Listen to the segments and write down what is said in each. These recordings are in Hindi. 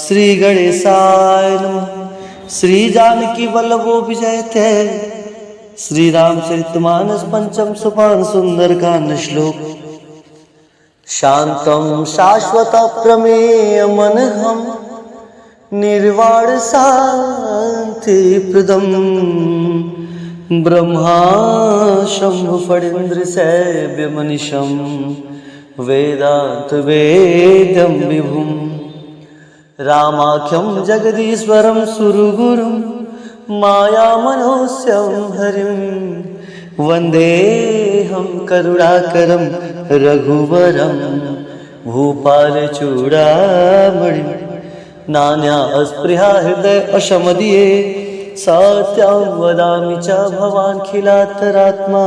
श्री गणेशाय नमः। श्री जानकी वल्लभो विजयते। श्री रामचरितमानस पंचम सोपान सुंदरकांड श्लोक। शांतं शाश्वत प्रमेय मनहं निर्वाण शांति प्रदम ब्रह्मा शंभु फणीन्द्र सैव्य मनीषं वेदांत वेद्यं विभुं रामाख्यं जगदीश्वरं सुरगुरुं मायामनोस्यं हरिं वन्देऽहं करुणाकरं रघुवरं भूपालचूडामणिं नान्या अस्पृहा हृदय अशमदीये सत्यं वदामि च भवान्खिलातरात्मा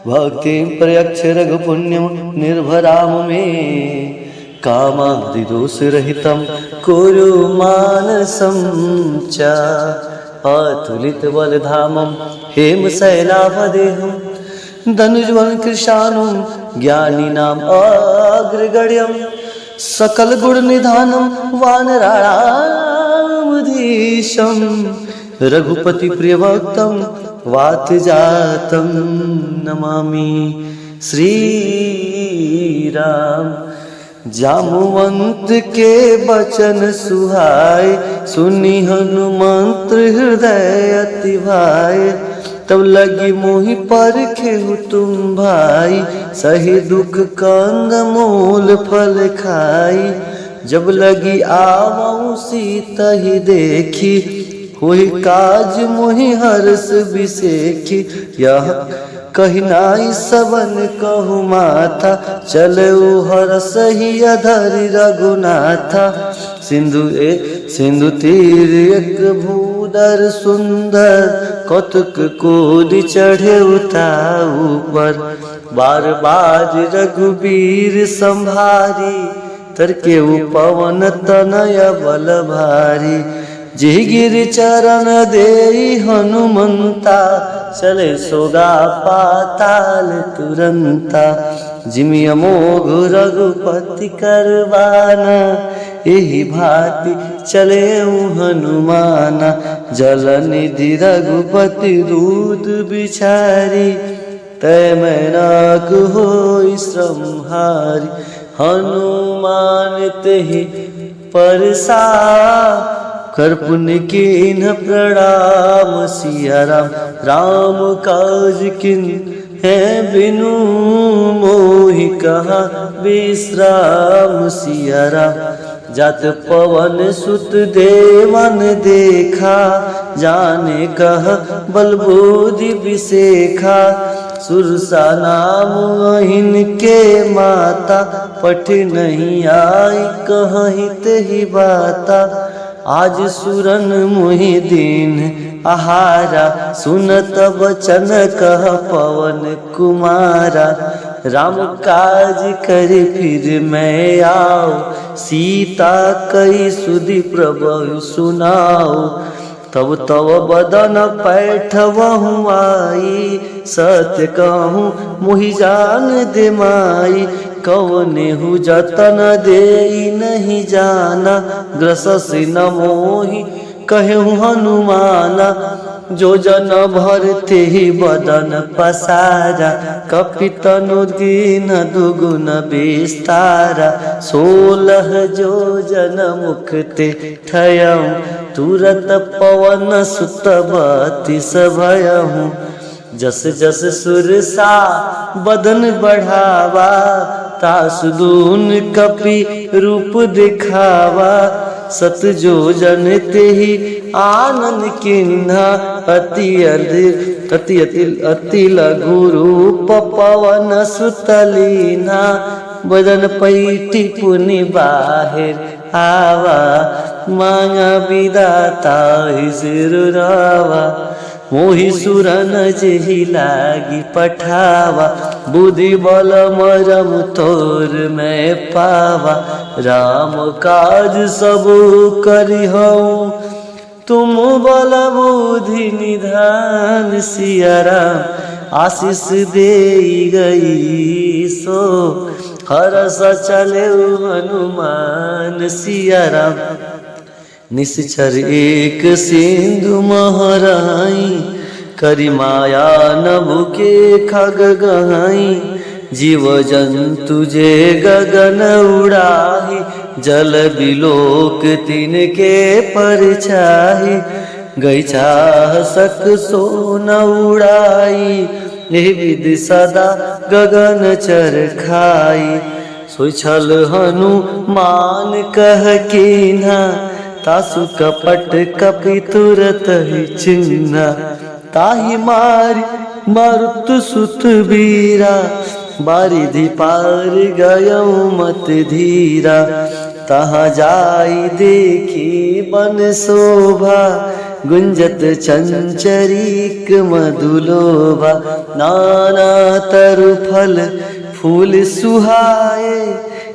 भक्तिं प्रयच्छ रघुपुण्यं निर्भराम मे कामादिदोषरहितं कुरु मानसं च अतुलितबलधामं हेमशैलाभदेहं धनुर्धरकृशानुं ज्ञानिनाम् अग्रगण्यं सकलगुणनिधानं वानराणामधीशं रघुपतिप्रियभक्तं वातजातं नमामि। श्रीराम जामुवंत के बचन सुहाय सुनी हनुमंत हृदय अति भाई तब लगी मोहि पर खेहु तुम भाई सही दुख कंद मूल फल खाई जब लगी आवऊं सीता ही देखी हुई काज मोहि हर्ष विसेखी यह कही नाई सबन कहु माथा चले हरस ही अधरि रघुनाथा सिंधु तीर एक भूदर सुंदर कौतुक कोदि चढ़े उताऊ पर बार बार रघुबीर संभारी तरके पवन तनय बल भारी जी गिर चरण देई हनुमंता चले सोगा पाताल तुरंता जिमि अमोघ रघुपति करवाना यही भांति चले हनुमाना जल निधि रघुपति दूध बिचारी तय मैनाक होई श्रमहारी हनुमान तेहि परसा कर पुण्य कीन प्रणाम सिया राम राम काज किन है बिनु मोहि कहा विश्राम सिया राम जात पवन सुत देवन देखा जाने कह बलबुद्धि विसेखा सुरसा नाम इनके माता पठ नहीं आई कहीं तेहि बाता आज सुरन मुहि दीन आहारा सुनत वचन कह पवन कुमारा राम काज कर फिर मैं आओ सीता कई सुधि प्रभु सुनाओ तब तव बदन पैठवहु आई सत्य कहूँ मुहि जान दे माई कवने हु जतन दे नहीं जाना ग्रससि न मोहि कहूँ हनुमाना जो जन भरते ही बदन पसारा कपितनु दीन दुगुन विस्तारा 16 जो जन मुखते ठयऊँ तुरत पवन सुत बत्तीस भयऊँ जस जस सुरसा बदन बढ़ावा तासुदून कपि रूप दिखावा सत जो जन तेहि आनंद किन्हा अति लघु रूप पवन सुतलीना बदन पैठी पुनि बाहिर आवा मांगा विदाता सिरुरावा मोहि सुरन जेहि लागी पठावा बुद्धि बल मरम तोर मैं पावा राम काज सब करिहऊँ तुम बल बुद्धि निधान सिया राम आशीष दे गई सो हरस चले हनुमान सिया राम। निश्चर एक सिंधु महराई, करी माया नभु के खग गहाई। जीव जंतु जे गगन उड़ाही, जल बिलोक तिनके परछाई। गई चाह सक सोन उड़ाई, एहि विधि सदा गगन चर खाई। सोई छल हनुमान कह कीन्हा, तासु कपट कपि तुरत ही चिन्हा। ताहि मारी मारुत सुत बीरा, बारिधि पार गयऊ मत धीरा। तहाँ जाई देखी बन शोभा, गुंजत चंचरीक मधुलोभा। नाना तरु फल फूल सुहाए,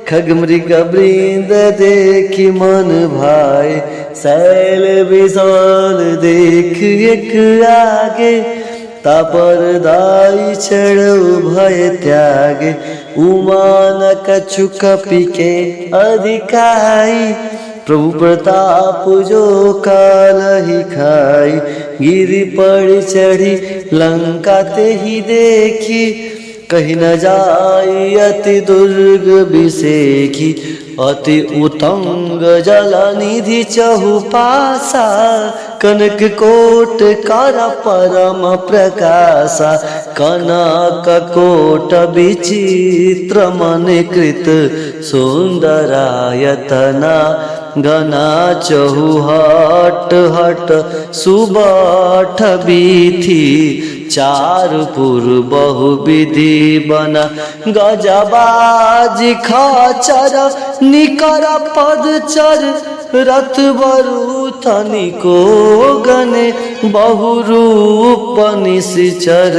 खग मृग वृंद देखी मन भाए। शैल विशाल देख एक आगे, तापर दाई चढ़ऊ भय त्यागे। उमा न कछु कपि के अधिकाई, प्रभु प्रताप जो काल ही खाई। गिरि पड़ चढ़ी लंका ते ही देखी, कहीं न जाई अति दुर्ग बिसेखी। अति उतंग जल निधि चहुपासा, कनक कोट कर परम प्रकाशा। कनक कोट विचित्र मन कृत, सुंदरायतना गना चहुहट हट। सुबठ बीथी चार पुर बहु विधि बना। गजबाज खाचर निकर पदचर, रथ बरु तनिको गने। बहुरूप निश्चर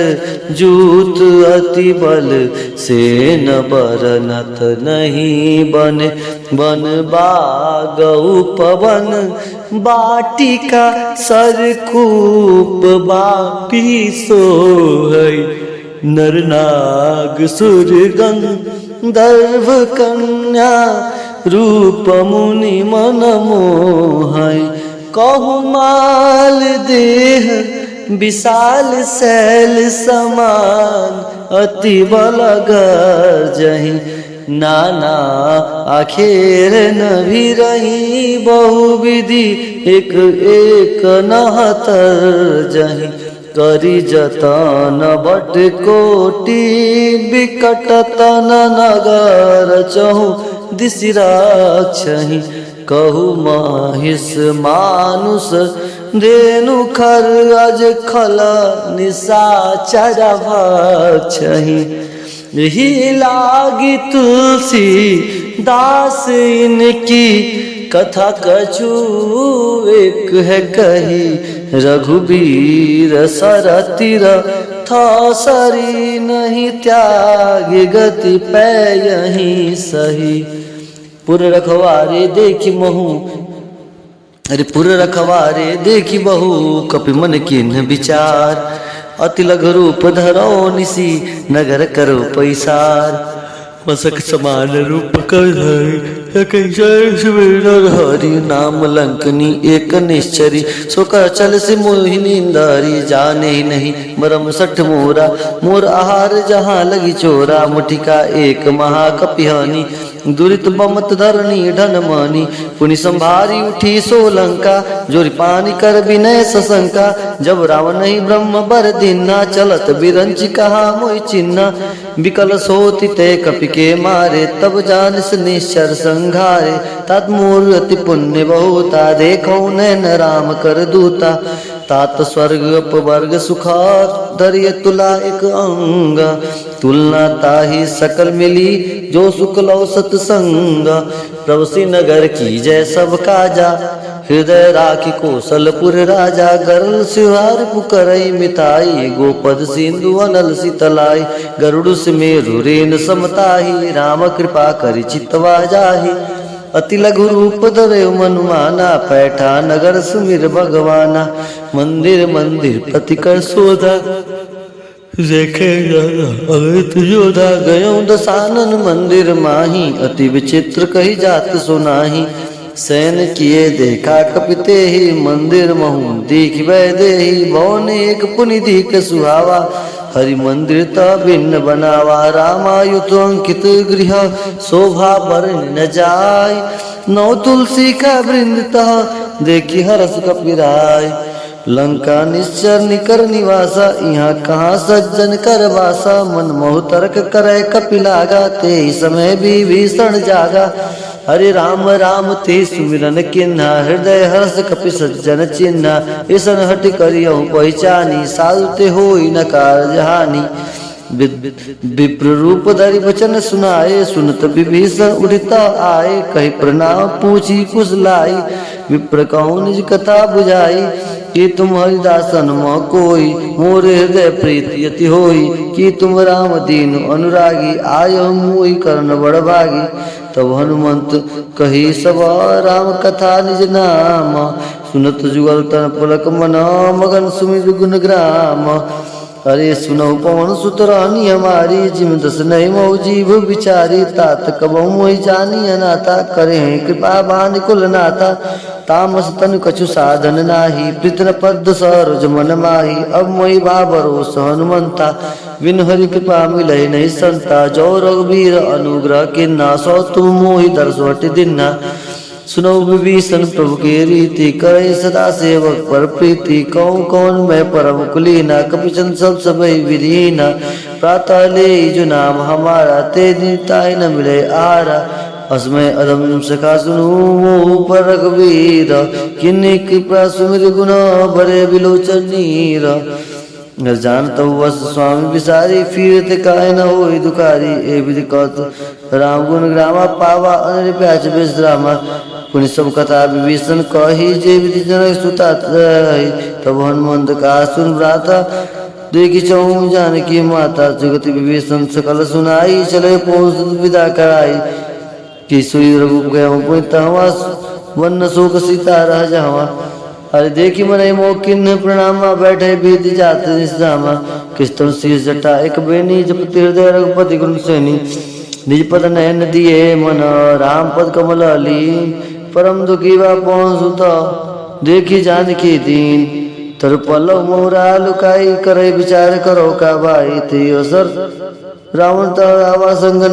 जूत अति बल, सेन बरनत नहीं बने। बन बाग उपवन बाटिका, सरकूप बापी सोहै। नरनाग सुर गंधर्व कन्या, रूप मुनि मन मोहै। कहु माल देह विशाल शैल समान, अति बल गर्जहि। नाना आखेर न भी रही, बहु विधि एक एक नहतर जहि। करी जतन बट कोटि, बिकट तन नगर चहु दिशि राक्षहि। कहु महिष मानुष धेनु खर, अज खल निशाचर भक्षहि। यही लागी तुलसी दास इनकी, कथा कछु एक है कही। रघुबीर सरतिर था सरी, नहीं त्याग गति पै यहीं सही। पुर रखवारे देखी महु, अरे पुर रखवारे देखी बहु, कपि मन किन्ह विचार। अति लघु रूप धरो निसी, नगर करो पैसार। मसक समान रूप कर हरि, नाम लंकनी एक निश्चरी। सो कर चल से मोहिनी इंदारी, जाने नहीं मरम सठ मोरा। मोर आहार जहाँ लगी चोरा, मुठिका एक महाकपिहानी। दुरित बमत धरणी ढन मानी, पुनि संभारी उठी सोलंका। जोरि पानी कर विनय सशंका, जब रावण नहीं ब्रह्म बर दीना। चलत बिरंच कहा मोहि चिन्हा, विकल सोति ते कपि के मारे। तब जानिस निश्चर संघारे, तात मोर अति पुण्य बहुता। देखो नैन राम कर दूता, तात स्वर्ग अपवर्ग सुखा। धरिय तुला एक अंग, तुलना ताहि सकल मिली। जो सुख लो सतसंग, प्रभु श्री नगर की जय सब काजा। हृदय राखी कौशलपुर राजा, गरल सिहार पुकरई मिताई। गोपद सिंधु अनल शीतलाई, गरुड़ सुमेरु रेन समताही। राम कृपा करि चितवा जाहि, अति लघु रूप धरे मनुमाना। पैठा नगर सुमिर भगवाना, मंदिर मंदिर प्रतिकर शोधा। देखे अगर तुझोधा गयो दसानन मंदिर माही अति विचित्र कही जात सुनाही सैन किए देखा कपिते ही मंदिर महू दीख वै देही भवन एक पुनिधि के सुहावा हरि मंदिर त भिन्न बनावा रामायुत अंकित गृह शोभा वर्ण न जाय नौ तुलसी का वृंद तह देखी हरस कपिराय लंका निश्चर निकर निवासा यहाँ कहाँ सज्जन कर वासा मन मोह तर्क करे कपिलागा ते समय भी भीषण जागा हरे राम राम ते सुमिरन किन्हा हृदय हर्ष कपि सज्जन चिन्हा ईसन हट करियो पहचानी साधु ते होई न कारज हानि विप्र रूप धरि वचन सुनाए सुनत विभीषण उठिता आए कही प्रणाम पूछी कुश लाई विप्र कहूँ निज कथा बुझाई कि तुम हरिदासन मोह कोई मोर हृदय प्रीति यति होई कि तुम राम दीन अनुरागी आयो मोहि कर्ण बड़ भागी तब हनुमंत कही सब राम कथा निज नाम सुनत जुगल तन पलक मना मगन सुमिर गुण ग्राम अरे सुनो पवन सुत रानी हमारी जिम दस नहीं मोह जीव बिचारी तात कबहु मोहि जानी अनाथा करे कृपा बान कुल नाथा तामस तनु कछु साधन नाही प्रीतन पद सरोज मन माही अब मोहि बाबरोस हनुमंता बिन हरि कृपा मिलहि नहीं संता जो रघुवीर अनुग्रह किन्ना सो तुम मोहि दर्शवट दिन्ना सुनो विभीषण प्रभु के रीति करे सदा सेवक पर प्रीति कौन कौन मैं परम कुलीना कपिचन सब सबई विधीना प्रातः ले जो नाम हमारा ते निताय न मिले आरा अस्मय अदम सखा सुनु पर रघुवीर किन्नी कृपा सुमिर गुण भरे बिलोचन नीर जानत वस स्वामी विसारी फिरते काय न होई दुखारी ए विधि कत राम गुण ग्रामा पावा अनरि प्याच विश्रामा पुनि सब कथा विभीषण कही जे विधि जनक सुता तब हनुमंत का सुन भ्राता देखी चहु जानकी माता जगति विभीषण सकल सुनाई चले पहुँच विदा कराई कि सुई रघु गया वन शोक सीता रह जावा अरे देखी मन मोह किन्न प्रणामा बैठे बीत जात निशामा किस्तम शीर्ष जटा एक बेनी जपति हृदय रघुपति गुरु सैनी निज पद नयन दिए मन राम पद कमल ली परम दुखी वा पवन सुत देखी जानकी दीन तर पल्लव मोरा लुकाई करे विचार करो का भाई ते असर रावण तवा संग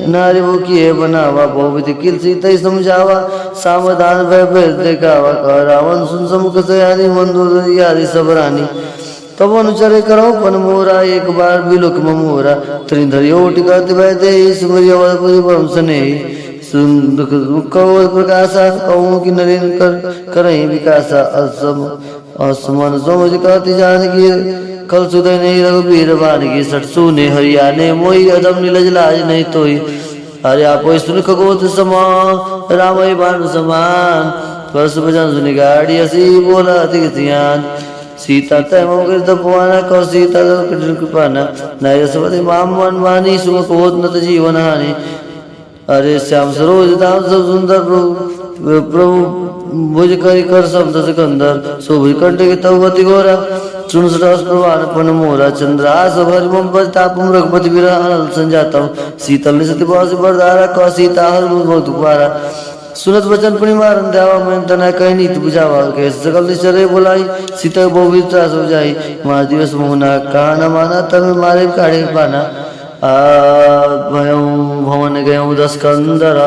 नारी वो किए बनावा बहुविधि किल सीता समझावा सावधान भय देखावा कह रावण सुन समुख से यानी मंदोर यारी सब रानी तब अनुचरे करो पन मोरा एक बार बिलुक मोरा त्रिधरि ओट करते बैठे सुमरिया परम सने प्रकाशा कहूँ कि नरेन करही विकासा असमन समझ कहती जानकी कल सुदय नहीं रघुवीर बानगी सट सुने हरियाणे मोई अदम नीलज लाज नहीं तोई अरे आप सुन खगोत समा राम बान समान परस भजन सुनी गाड़ी हसी बोला अधिक ध्यान सीता तय मोगिर तपवाना कौ सीता कृपाना नय सपति माम मन मानी सुम कोत नत जीवन हानि अरे श्याम सरोज दाम सब सुंदर प्रभु भुज करी कर शब्द सिकंदर शोभित कंठ के तवती गोरा सुन सरस प्रवान पन मोरा चंद्रास भरि मम तापम रघुपति विरह अनल संजातम शीतल निसति बास बरदारा क सीता हर बहुत पारा सुनत वचन पुनि मारन देवा मैं तना कह नीत बुझावा के सकल निश्चरे बुलाई सीता बहु त्रास हो जाई मार दिवस मोहना कहा न माना तब मारे काढ़े पाना भयं भवन गयं दस्कंदर